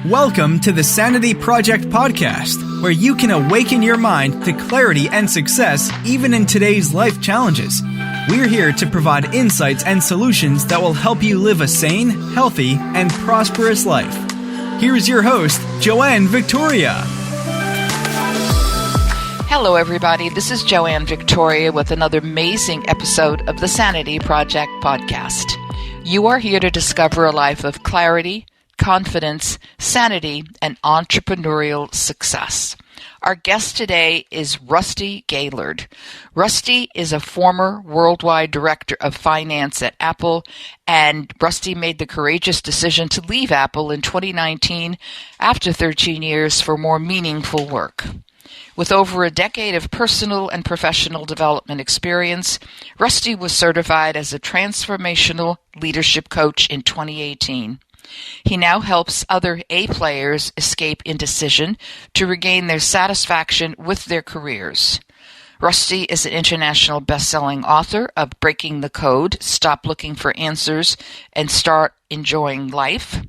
Welcome to the Sanity Project podcast, where you can awaken your mind to clarity and success even in today's life challenges. We're here to provide insights and solutions that will help you live a sane, healthy, and prosperous life. Here's your host, Joanne Victoria. Hello, everybody. This is Joanne Victoria with another amazing episode of the Sanity Project podcast. You are here to discover a life of clarity, confidence, sanity, and entrepreneurial success. Our guest today is Rusty Gaillard. Rusty is a former worldwide director of finance at Apple, and Rusty made the courageous decision to leave Apple in 2019 after 13 years for more meaningful work. With over a decade of personal and professional development experience, Rusty was certified as a transformational leadership coach in 2018. He now helps other A players escape indecision to regain their satisfaction with their careers. Rusty is an international best-selling author of Breaking the Code, Stop Looking for Answers and Start Enjoying Life,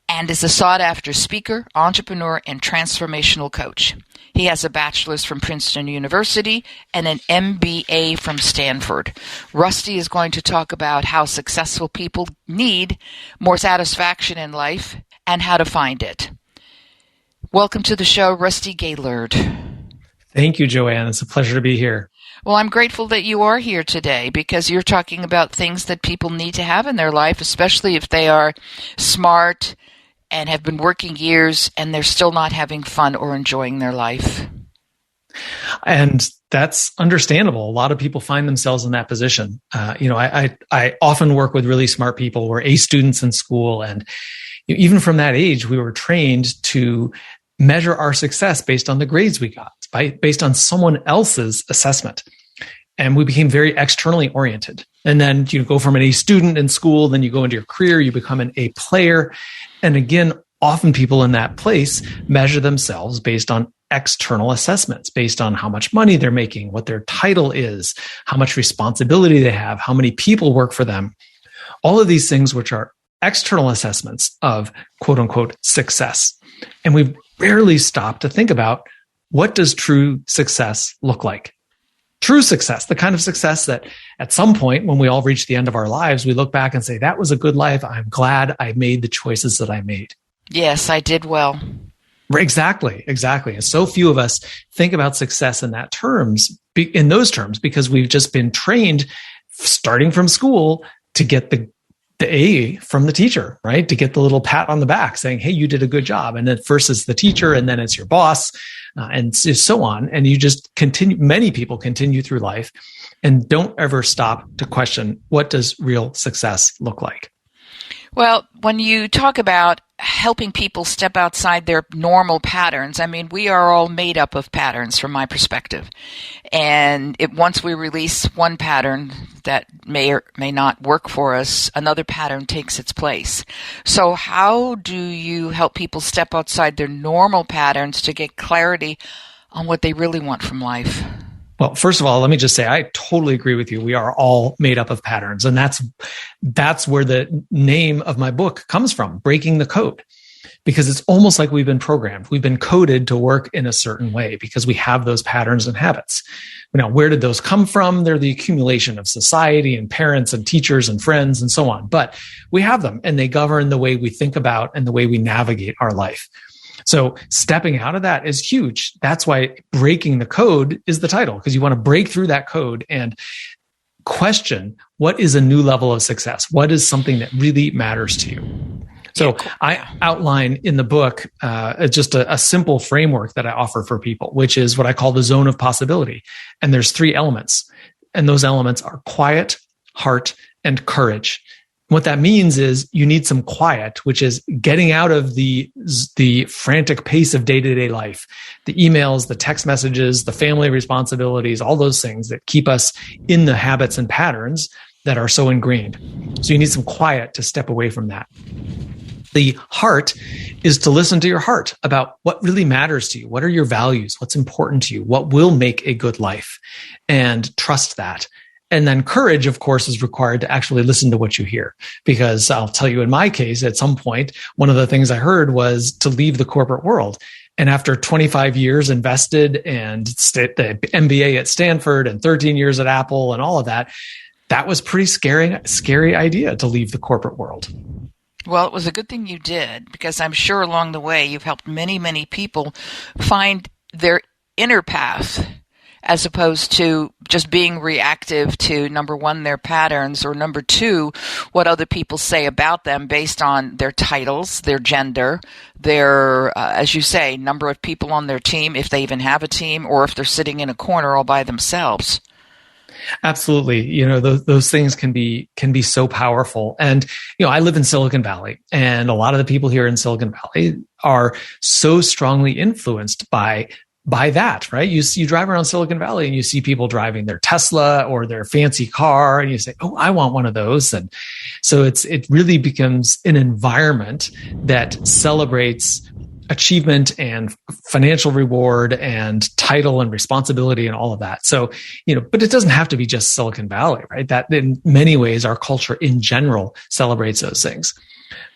and is a sought-after speaker, entrepreneur, and transformational coach. He has a bachelor's from Princeton University and an MBA from Stanford. Rusty is going to talk about how successful people need more satisfaction in life and how to find it. Welcome to the show, Rusty Gaillard. Thank you, Joanne. It's a pleasure to be here. Well, I'm grateful that you are here today because you're talking about things that people need to have in their life, especially if they are smart and have been working years and they're still not having fun or enjoying their life. And that's understandable. A lot of people find themselves in that position. I often work with really smart people. We're A students in school. And even from that age, we were trained to measure our success based on the grades we got, based on someone else's assessment. And we became very externally oriented. And then you go from an A student in school, then you go into your career, you become an A player. And again, often people in that place measure themselves based on external assessments, based on how much money they're making, what their title is, how much responsibility they have, how many people work for them. All of these things, which are external assessments of quote unquote success. And we rarely stop to think about, what does true success look like? True success, the kind of success that at some point when we all reach the end of our lives, we look back and say, that was a good life. I'm glad I made the choices that I made. Yes, I did well. Exactly. And so few of us think about success in those terms, because we've just been trained starting from school to get the A from the teacher, right? To get the little pat on the back saying, hey, you did a good job. And then first it's the teacher, and then it's your boss, and so on. And you just continue, many people continue through life and don't ever stop to question, what does real success look like? Well, when you talk about helping people step outside their normal patterns, I mean, we are all made up of patterns from my perspective. And once we release one pattern that may or may not work for us, another pattern takes its place. So how do you help people step outside their normal patterns to get clarity on what they really want from life? Well, first of all, let me just say, I totally agree with you. We are all made up of patterns. And that's where the name of my book comes from, Breaking the Code, because it's almost like we've been programmed. We've been coded to work in a certain way because we have those patterns and habits. Now, where did those come from? They're the accumulation of society and parents and teachers and friends and so on. But we have them, and they govern the way we think about and the way we navigate our life. So stepping out of that is huge. That's why Breaking the Code is the title, because you want to break through that code and question, what is a new level of success? What is something that really matters to you? So I outline in the book just a simple framework that I offer for people, which is what I call the zone of possibility. And there's 3 elements. And those elements are quiet, heart, and courage. What that means is you need some quiet, which is getting out of the frantic pace of day-to-day life, the emails, the text messages, the family responsibilities, all those things that keep us in the habits and patterns that are so ingrained. So you need some quiet to step away from that. The heart is to listen to your heart about what really matters to you. What are your values? What's important to you? What will make a good life? And trust that. And then courage, of course, is required to actually listen to what you hear. Because I'll tell you, in my case, at some point, one of the things I heard was to leave the corporate world. And after 25 years invested and the MBA at Stanford and 13 years at Apple and all of that, that was pretty scary idea to leave the corporate world. Well, it was a good thing you did, because I'm sure along the way you've helped many, many people find their inner path, as opposed to just being reactive to, number one, their patterns, or number two, what other people say about them based on their titles, their gender, their, as you say, number of people on their team, if they even have a team, or if they're sitting in a corner all by themselves. Absolutely. Those things can be so powerful. And, I live in Silicon Valley, and a lot of the people here in Silicon Valley are so strongly influenced by that, right? You drive around Silicon Valley and you see people driving their Tesla or their fancy car, and you say, "Oh, I want one of those." And so it really becomes an environment that celebrates achievement and financial reward and title and responsibility and all of that. So, but it doesn't have to be just Silicon Valley, right? That in many ways, our culture in general celebrates those things.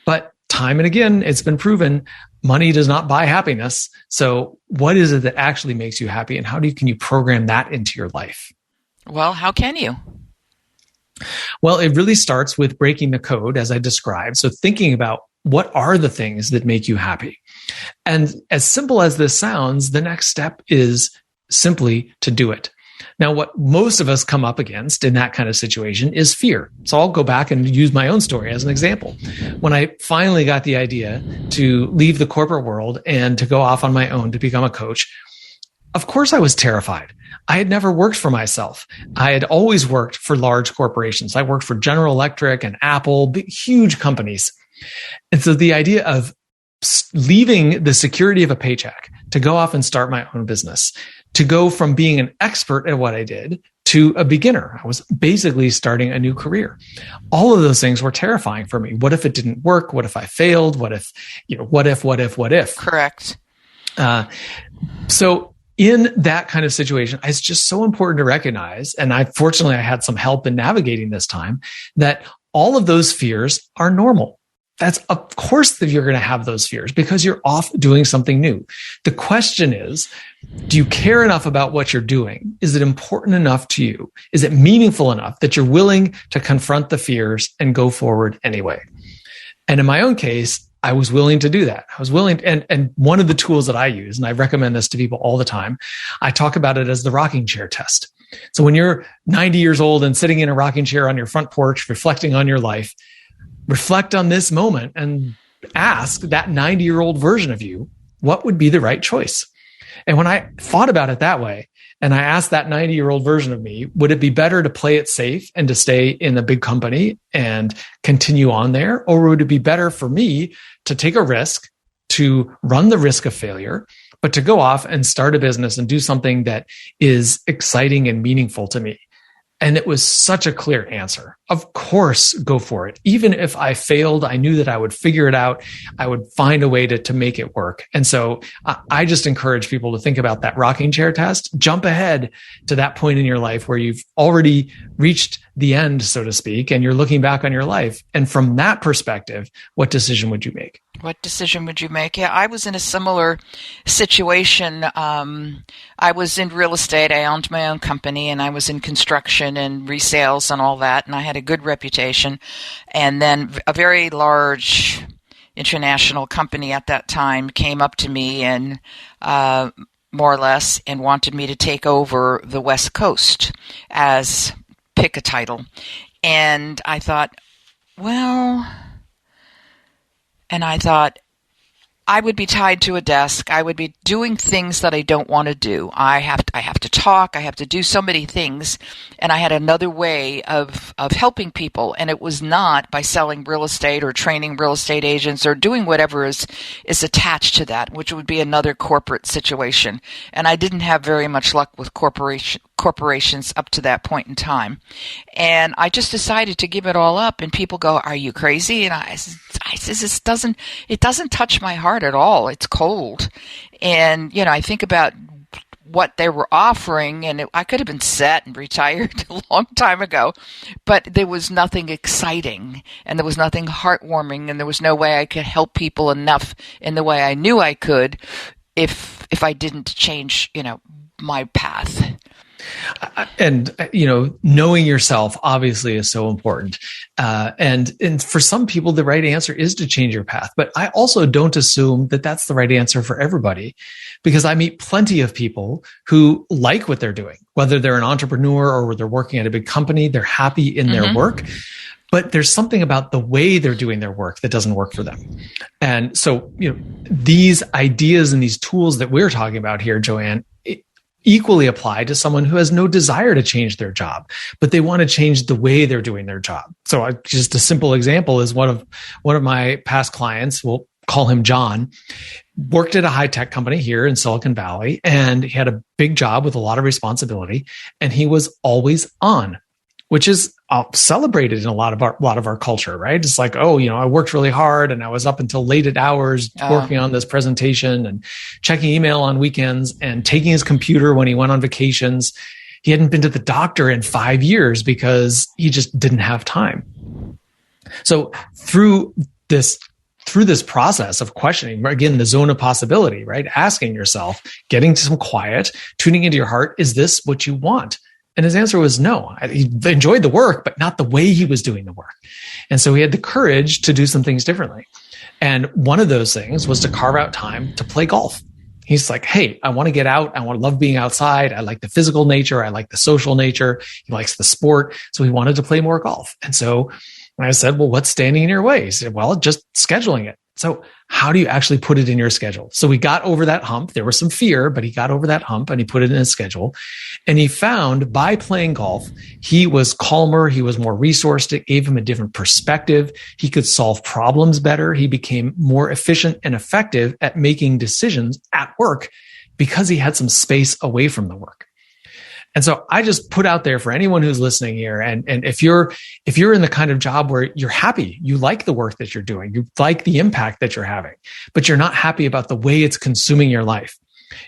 But time and again, it's been proven money does not buy happiness. So what is it that actually makes you happy, and how can you program that into your life? Well, how can you? Well, it really starts with breaking the code, as I described. So thinking about, what are the things that make you happy? And as simple as this sounds, the next step is simply to do it. Now, what most of us come up against in that kind of situation is fear. So I'll go back and use my own story as an example. When I finally got the idea to leave the corporate world and to go off on my own to become a coach, of course I was terrified. I had never worked for myself. I had always worked for large corporations. I worked for General Electric and Apple, big, huge companies. And so the idea of leaving the security of a paycheck to go off and start my own business, to go from being an expert at what I did to a beginner, I was basically starting a new career. All of those things were terrifying for me. What if it didn't work? What if I failed? What if? Correct. So in that kind of situation, it's just so important to recognize, and fortunately I had some help in navigating this time, that all of those fears are normal. That's of course that you're going to have those fears because you're off doing something new. The question is, do you care enough about what you're doing? Is it important enough to you? Is it meaningful enough that you're willing to confront the fears and go forward anyway? And in my own case, I was willing to do that. I was willing, and one of the tools that I use, and I recommend this to people all the time, I talk about it as the rocking chair test. So when you're 90 years old and sitting in a rocking chair on your front porch, reflecting on your life, reflect on this moment and ask that 90-year-old version of you, what would be the right choice? And when I thought about it that way, and I asked that 90-year-old version of me, would it be better to play it safe and to stay in a big company and continue on there? Or would it be better for me to take a risk, to run the risk of failure, but to go off and start a business and do something that is exciting and meaningful to me? And it was such a clear answer. Of course, go for it. Even if I failed, I knew that I would figure it out. I would find a way to make it work. And so I just encourage people to think about that rocking chair test. Jump ahead to that point in your life where you've already reached the end, so to speak, and you're looking back on your life. And from that perspective, what decision would you make? What decision would you make? Yeah, I was in a similar situation. I was in real estate. I owned my own company, and I was in construction and resales and all that. And I had a good reputation. And then a very large international company at that time came up to me and more or less and wanted me to take over the West Coast as pick a title. And I thought, I would be tied to a desk. I would be doing things that I don't want to do. I have to talk. I have to do so many things. And I had another way of helping people. And it was not by selling real estate or training real estate agents or doing whatever is attached to that, which would be another corporate situation. And I didn't have very much luck with corporations up to that point in time. And I just decided to give it all up. And people go, "Are you crazy?" And I said, it doesn't touch my heart at all. It's cold. And, I think about what they were offering, and I could have been set and retired a long time ago, but there was nothing exciting, and there was nothing heartwarming, and there was no way I could help people enough in the way I knew I could if I didn't change, my path. And, knowing yourself obviously is so important. And for some people, the right answer is to change your path. But I also don't assume that that's the right answer for everybody, because I meet plenty of people who like what they're doing, whether they're an entrepreneur or they're working at a big company, they're happy in their work. But there's something about the way they're doing their work that doesn't work for them. And so, these ideas and these tools that we're talking about here, Joanne, equally apply to someone who has no desire to change their job, but they want to change the way they're doing their job. So just a simple example is one of my past clients, we'll call him John, worked at a high-tech company here in Silicon Valley, and he had a big job with a lot of responsibility, and he was always on, which is celebrated in a lot of our culture, right? It's like, I worked really hard and I was up until late at hours working on this presentation and checking email on weekends and taking his computer when he went on vacations. He hadn't been to the doctor in 5 years because he just didn't have time. So through this process of questioning, again, the zone of possibility, right? Asking yourself, getting to some quiet, tuning into your heart, is this what you want? And his answer was no. He enjoyed the work, but not the way he was doing the work. And so he had the courage to do some things differently. And one of those things was to carve out time to play golf. He's like, hey, I want to get out. I want to love being outside. I like the physical nature. I like the social nature. He likes the sport. So he wanted to play more golf. And so I said, well, what's standing in your way? He said, well, just scheduling it. So how do you actually put it in your schedule? So we got over that hump. There was some fear, but he got over that hump and he put it in his schedule. And he found by playing golf, he was calmer. He was more resourced. It gave him a different perspective. He could solve problems better. He became more efficient and effective at making decisions at work because he had some space away from the work. And so I just put out there for anyone who's listening here. And if you're in the kind of job where you're happy, you like the work that you're doing, you like the impact that you're having, but you're not happy about the way it's consuming your life,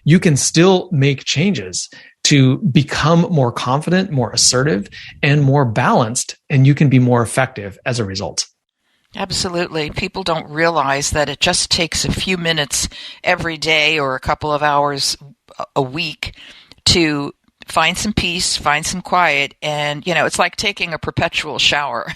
you can still make changes to become more confident, more assertive, and more balanced. And you can be more effective as a result. Absolutely. People don't realize that it just takes a few minutes every day or a couple of hours a week to find some peace, find some quiet. And, it's like taking a perpetual shower.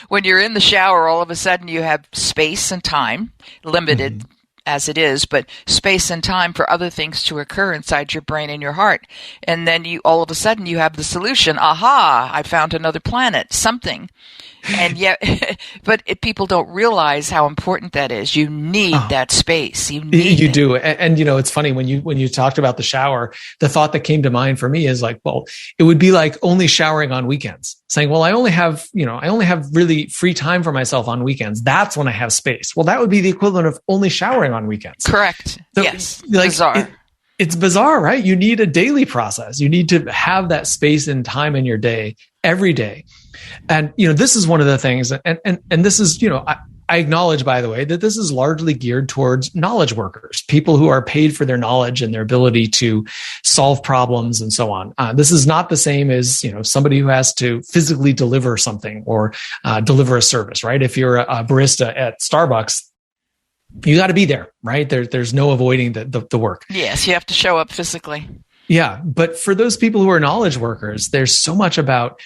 When you're in the shower, all of a sudden you have space and time, limited as it is, but space and time for other things to occur inside your brain and your heart. And then all of a sudden you have the solution. Aha, I found another planet, something. And yet, but people don't realize how important that is. You need that space. You do. And it's funny when you talked about the shower, the thought that came to mind for me is like, well, it would be like only showering on weekends, saying, well, I only have really free time for myself on weekends. That's when I have space. Well, that would be the equivalent of only showering on weekends. Correct. So, yes. Bizarre. It's bizarre, right? You need a daily process. You need to have that space and time in your day every day. And, this is one of the things, and this is, I acknowledge, by the way, that this is largely geared towards knowledge workers, people who are paid for their knowledge and their ability to solve problems and so on. This is not the same as, somebody who has to physically deliver something or deliver a service, right? If you're a barista at Starbucks, you got to be there, right? There's no avoiding the work. Yes, you have to show up physically. Yeah. But for those people who are knowledge workers, there's so much about,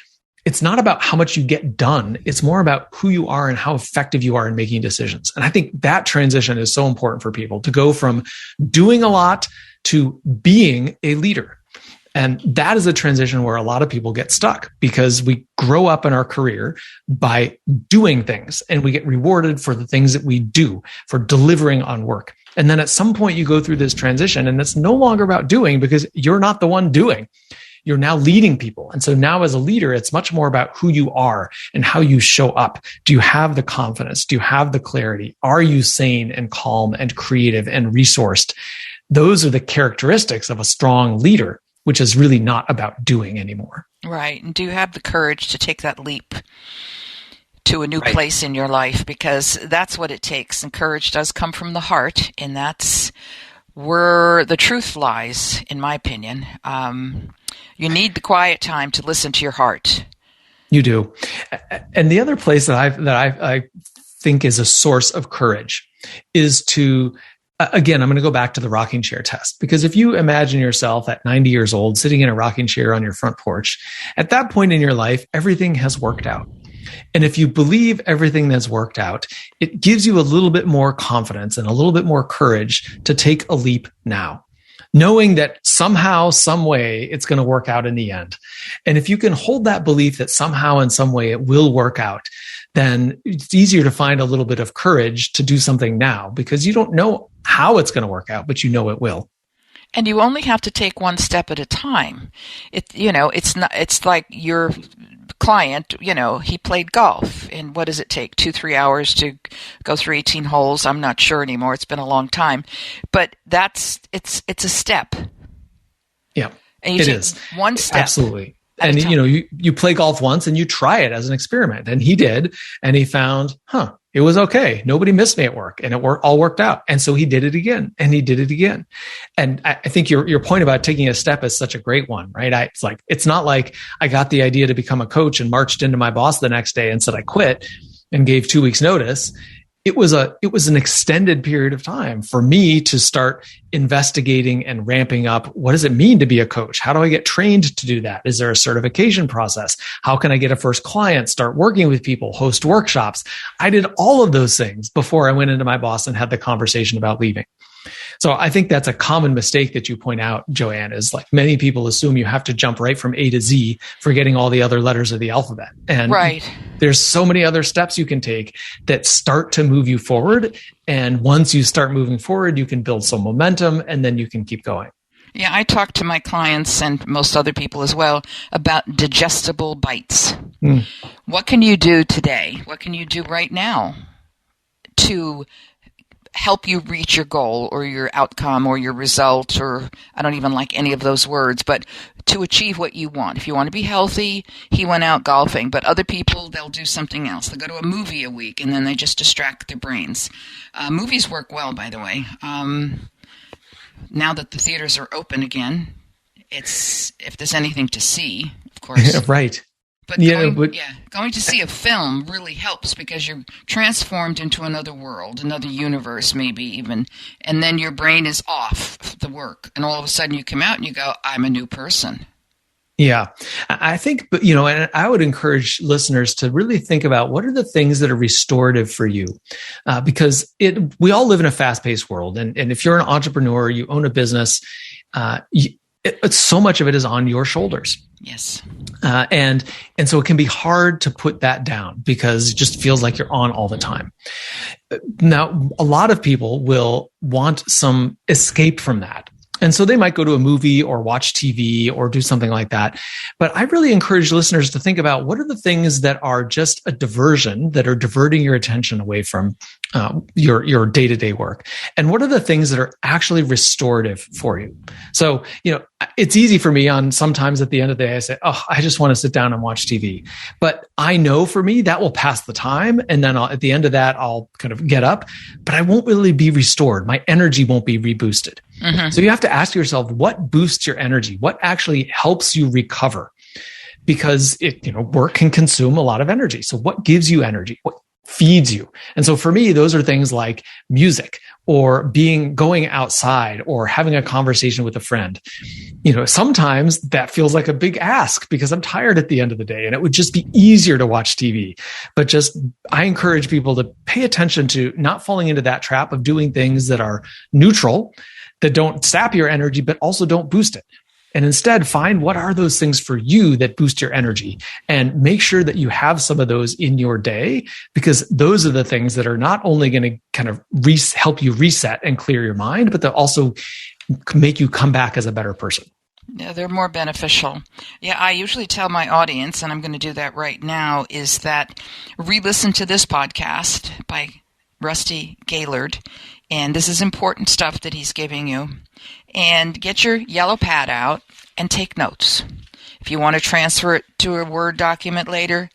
it's not about how much you get done. It's more about who you are and how effective you are in making decisions. And I think that transition is so important for people to go from doing a lot to being a leader. And that is a transition where a lot of people get stuck because we grow up in our career by doing things and we get rewarded for the things that we do, for delivering on work. And then at some point you go through this transition and it's no longer about doing because you're not the one doing. You're now leading people. And so now as a leader, it's much more about who you are and how you show up. Do you have the confidence? Do you have the clarity? Are you sane and calm and creative and resourced? Those are the characteristics of a strong leader, which is really not about doing anymore. Right. And do you have the courage to take that leap to a new place in your life? Because that's what it takes. And courage does come from the heart. And that's where the truth lies, in my opinion. You need the quiet time to listen to your heart. You do. And the other place that I think is a source of courage is to, again, I'm going to go back to the rocking chair test, because if you imagine yourself at 90 years old, sitting in a rocking chair on your front porch, at that point in your life, everything has worked out. And if you believe everything that's worked out, it gives you a little bit more confidence and a little bit more courage to take a leap now, knowing that somehow, some way, it's going to work out in the end. And if you can hold that belief that somehow in some way it will work out, then it's easier to find a little bit of courage to do something now, because you don't know how it's going to work out, but you know it will. And you only have to take one step at a time. It's like your client, he played golf, and what does it take? 2-3 hours to go through 18 holes? I'm not sure anymore. It's been a long time, but it's a step. Yeah, and you it take is one step. Absolutely. And you play golf once and you try it as an experiment, and he did, and he found, it was okay. Nobody missed me at work, and it all worked out. And so he did it again, and he did it again. And I think your point about taking a step is such a great one, right? It's not like I got the idea to become a coach and marched into my boss the next day and said I quit and gave 2 weeks notice. It was an extended period of time for me to start investigating and ramping up. What does it mean to be a coach? How do I get trained to do that? Is there a certification process? How can I get a first client, start working with people, host workshops? I did all of those things before I went into my boss and had the conversation about leaving. So I think that's a common mistake that you point out, Joanne, is like many people assume you have to jump right from A to Z, forgetting all the other letters of the alphabet. And right. There's so many other steps you can take that start to move you forward. And once you start moving forward, you can build some momentum, and then you can keep going. Yeah, I talk to my clients and most other people as well about digestible bites. What can you do today? What can you do right now to help you reach your goal or your outcome or your result, or I don't even like any of those words, but to achieve what you want. If you want to be healthy, he went out golfing, but other people, they'll do something else. They'll go to a movie a week and then they just distract their brains. Movies work well, by the way. Now that the theaters are open again, if there's anything to see, of course. Right. But going to see a film really helps, because you're transformed into another world, another universe, maybe even, and then your brain is off the work, and all of a sudden you come out and you go, I'm a new person. Yeah, I think, and I would encourage listeners to really think about what are the things that are restorative for you, because we all live in a fast-paced world, and if you're an entrepreneur, you own a business, so much of it is on your shoulders. Yes. And so it can be hard to put that down because it just feels like you're on all the time. Now, a lot of people will want some escape from that. And so they might go to a movie or watch TV or do something like that. But I really encourage listeners to think about what are the things that are just a diversion, that are diverting your attention away from your day-to-day work. And what are the things that are actually restorative for you? So, it's easy for me sometimes at the end of the day, I say, I just want to sit down and watch TV. But I know for me, that will pass the time. And then at the end of that, I'll kind of get up, but I won't really be restored. My energy won't be reboosted. Mm-hmm. So you have to ask yourself, what boosts your energy? What actually helps you recover? Because work can consume a lot of energy. So what gives you energy? What feeds you? And so for me, those are things like music or going outside or having a conversation with a friend. Sometimes that feels like a big ask because I'm tired at the end of the day and it would just be easier to watch TV. But I encourage people to pay attention to not falling into that trap of doing things that are neutral, that don't sap your energy, but also don't boost it. And instead find what are those things for you that boost your energy, and make sure that you have some of those in your day, because those are the things that are not only going to kind of help you reset and clear your mind, but they'll also make you come back as a better person. Yeah, they're more beneficial. Yeah, I usually tell my audience, and I'm going to do that right now, is that re-listen to this podcast by Rusty Gaillard. And this is important stuff that he's giving you. And get your yellow pad out and take notes. If you want to transfer it to a Word document later,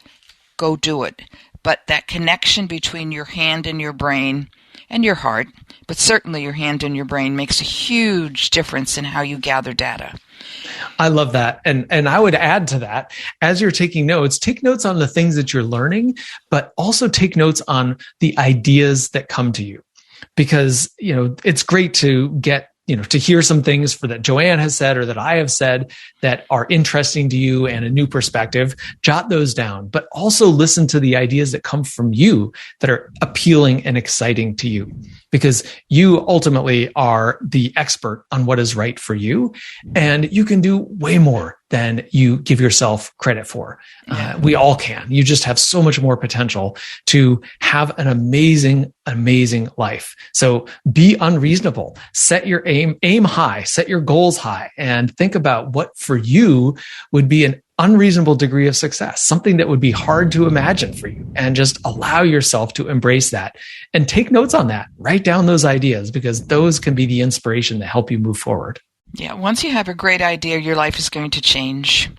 go do it. But that connection between your hand and your brain, and your heart, but certainly your hand and your brain makes a huge difference in how you gather data. I love that. And I would add to that, as you're taking notes, take notes on the things that you're learning, but also take notes on the ideas that come to you. Because, it's great to get, to hear some things that Joanne has said or that I have said that are interesting to you and a new perspective. Jot those down, but also listen to the ideas that come from you that are appealing and exciting to you, because you ultimately are the expert on what is right for you. And you can do way more than you give yourself credit for. We all can. You just have so much more potential to have an amazing, amazing life. So be unreasonable. Set your aim high, set your goals high, and think about what for you would be an unreasonable degree of success, something that would be hard to imagine for you, and just allow yourself to embrace that and take notes on that. Write down those ideas, because those can be the inspiration that help you move forward. Yeah, once you have a great idea, your life is going to change.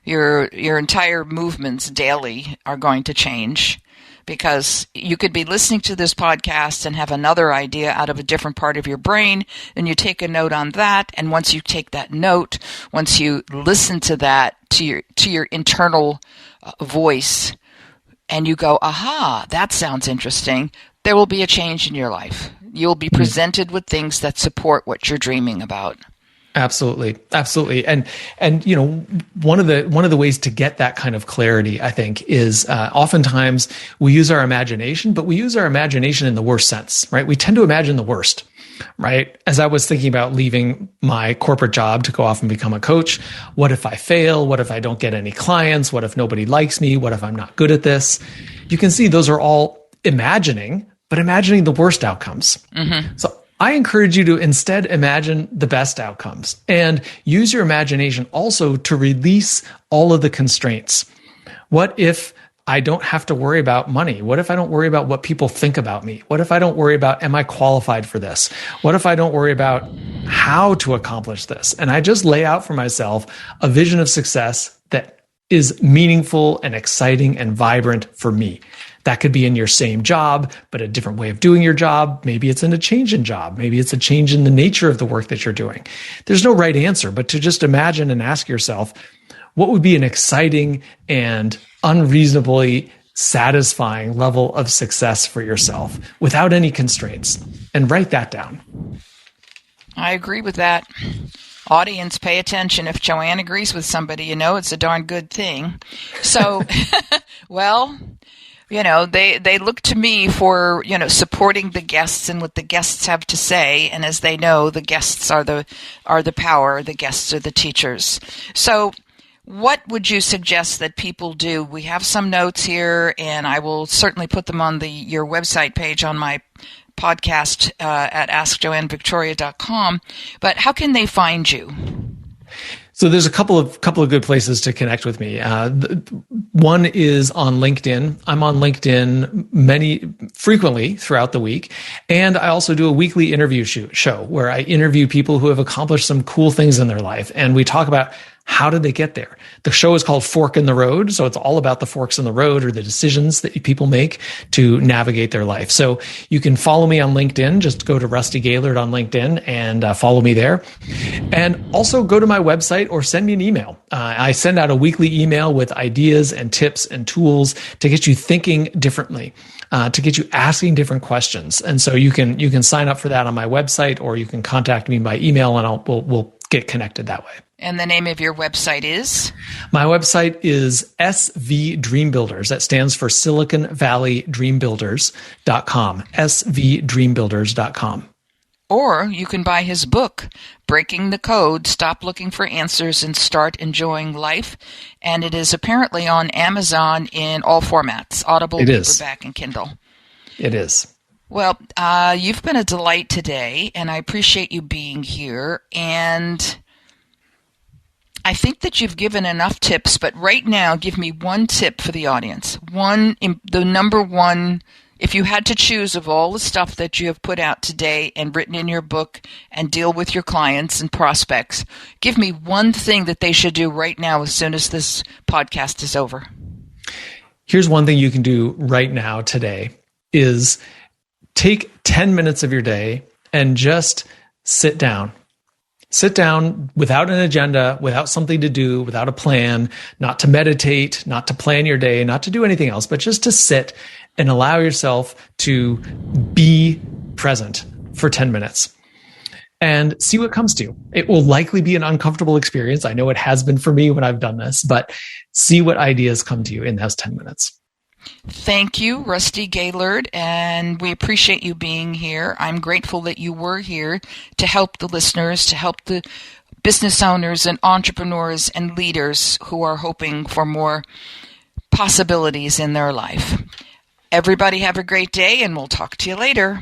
Your entire movements daily are going to change, because you could be listening to this podcast and have another idea out of a different part of your brain, and you take a note on that. And once you take that note, once you listen to that, to your internal voice, and you go, aha, that sounds interesting, there will be a change in your life. You'll be presented with things that support what you're dreaming about. Absolutely. Absolutely. And one of the ways to get that kind of clarity, I think, is oftentimes we use our imagination, but we use our imagination in the worst sense, right? We tend to imagine the worst, right? As I was thinking about leaving my corporate job to go off and become a coach, what if I fail? What if I don't get any clients? What if nobody likes me? What if I'm not good at this? You can see those are all imagining, but imagining the worst outcomes. Mm-hmm. So I encourage you to instead imagine the best outcomes, and use your imagination also to release all of the constraints. What if I don't have to worry about money? What if I don't worry about what people think about me? What if I don't worry about, am I qualified for this? What if I don't worry about how to accomplish this? And I just lay out for myself a vision of success that is meaningful and exciting and vibrant for me. That could be in your same job, but a different way of doing your job. Maybe it's in a change in job. Maybe it's a change in the nature of the work that you're doing. There's no right answer, but to just imagine and ask yourself, what would be an exciting and unreasonably satisfying level of success for yourself without any constraints? And write that down. I agree with that. Audience, pay attention. If Joanne agrees with somebody, it's a darn good thing. So, well, they look to me for, supporting the guests and what the guests have to say. And as they know, the guests are the power. The guests are the teachers. So what would you suggest that people do? We have some notes here, and I will certainly put them on your website page on my podcast at askjoannevictoria.com. But how can they find you? So there's a couple of good places to connect with me. One is on LinkedIn. I'm on LinkedIn frequently throughout the week. And I also do a weekly interview show where I interview people who have accomplished some cool things in their life. And we talk about how did they get there? The show is called Fork in the Road. So it's all about the forks in the road, or the decisions that people make to navigate their life. So you can follow me on LinkedIn. Just go to Rusty Gaillard on LinkedIn and follow me there. And also go to my website or send me an email. I send out a weekly email with ideas and tips and tools to get you thinking differently, to get you asking different questions. And so you can sign up for that on my website, or you can contact me by email, and we'll get connected that way. And the name of your website is? My website is SV Dream Builders. That stands for Silicon Valley Dream Builders.com. svdreambuilders.com. Or you can buy his book, Breaking the Code, Stop Looking for Answers and Start Enjoying Life. And it is apparently on Amazon in all formats, Audible, paperback, and Kindle. It is. Well, you've been a delight today, and I appreciate you being here. And I think that you've given enough tips, but right now, give me one tip for the audience. The number one, if you had to choose of all the stuff that you have put out today and written in your book and deal with your clients and prospects, give me one thing that they should do right now as soon as this podcast is over. Here's one thing you can do right now today is take 10 minutes of your day and just sit down. Sit down without an agenda, without something to do, without a plan, not to meditate, not to plan your day, not to do anything else, but just to sit and allow yourself to be present for 10 minutes and see what comes to you. It will likely be an uncomfortable experience. I know it has been for me when I've done this, but see what ideas come to you in those 10 minutes. Thank you, Rusty Gaillard, and we appreciate you being here. I'm grateful that you were here to help the listeners, to help the business owners and entrepreneurs and leaders who are hoping for more possibilities in their life. Everybody have a great day, and we'll talk to you later.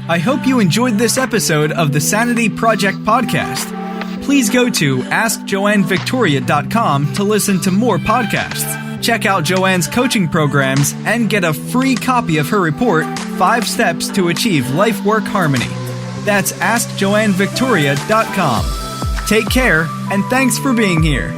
I hope you enjoyed this episode of the Sanity Project podcast. Please go to AskJoanneVictoria.com to listen to more podcasts. Check out Joanne's coaching programs and get a free copy of her report, 5 Steps to Achieve Life-Work Harmony. That's AskJoanneVictoria.com. Take care, and thanks for being here.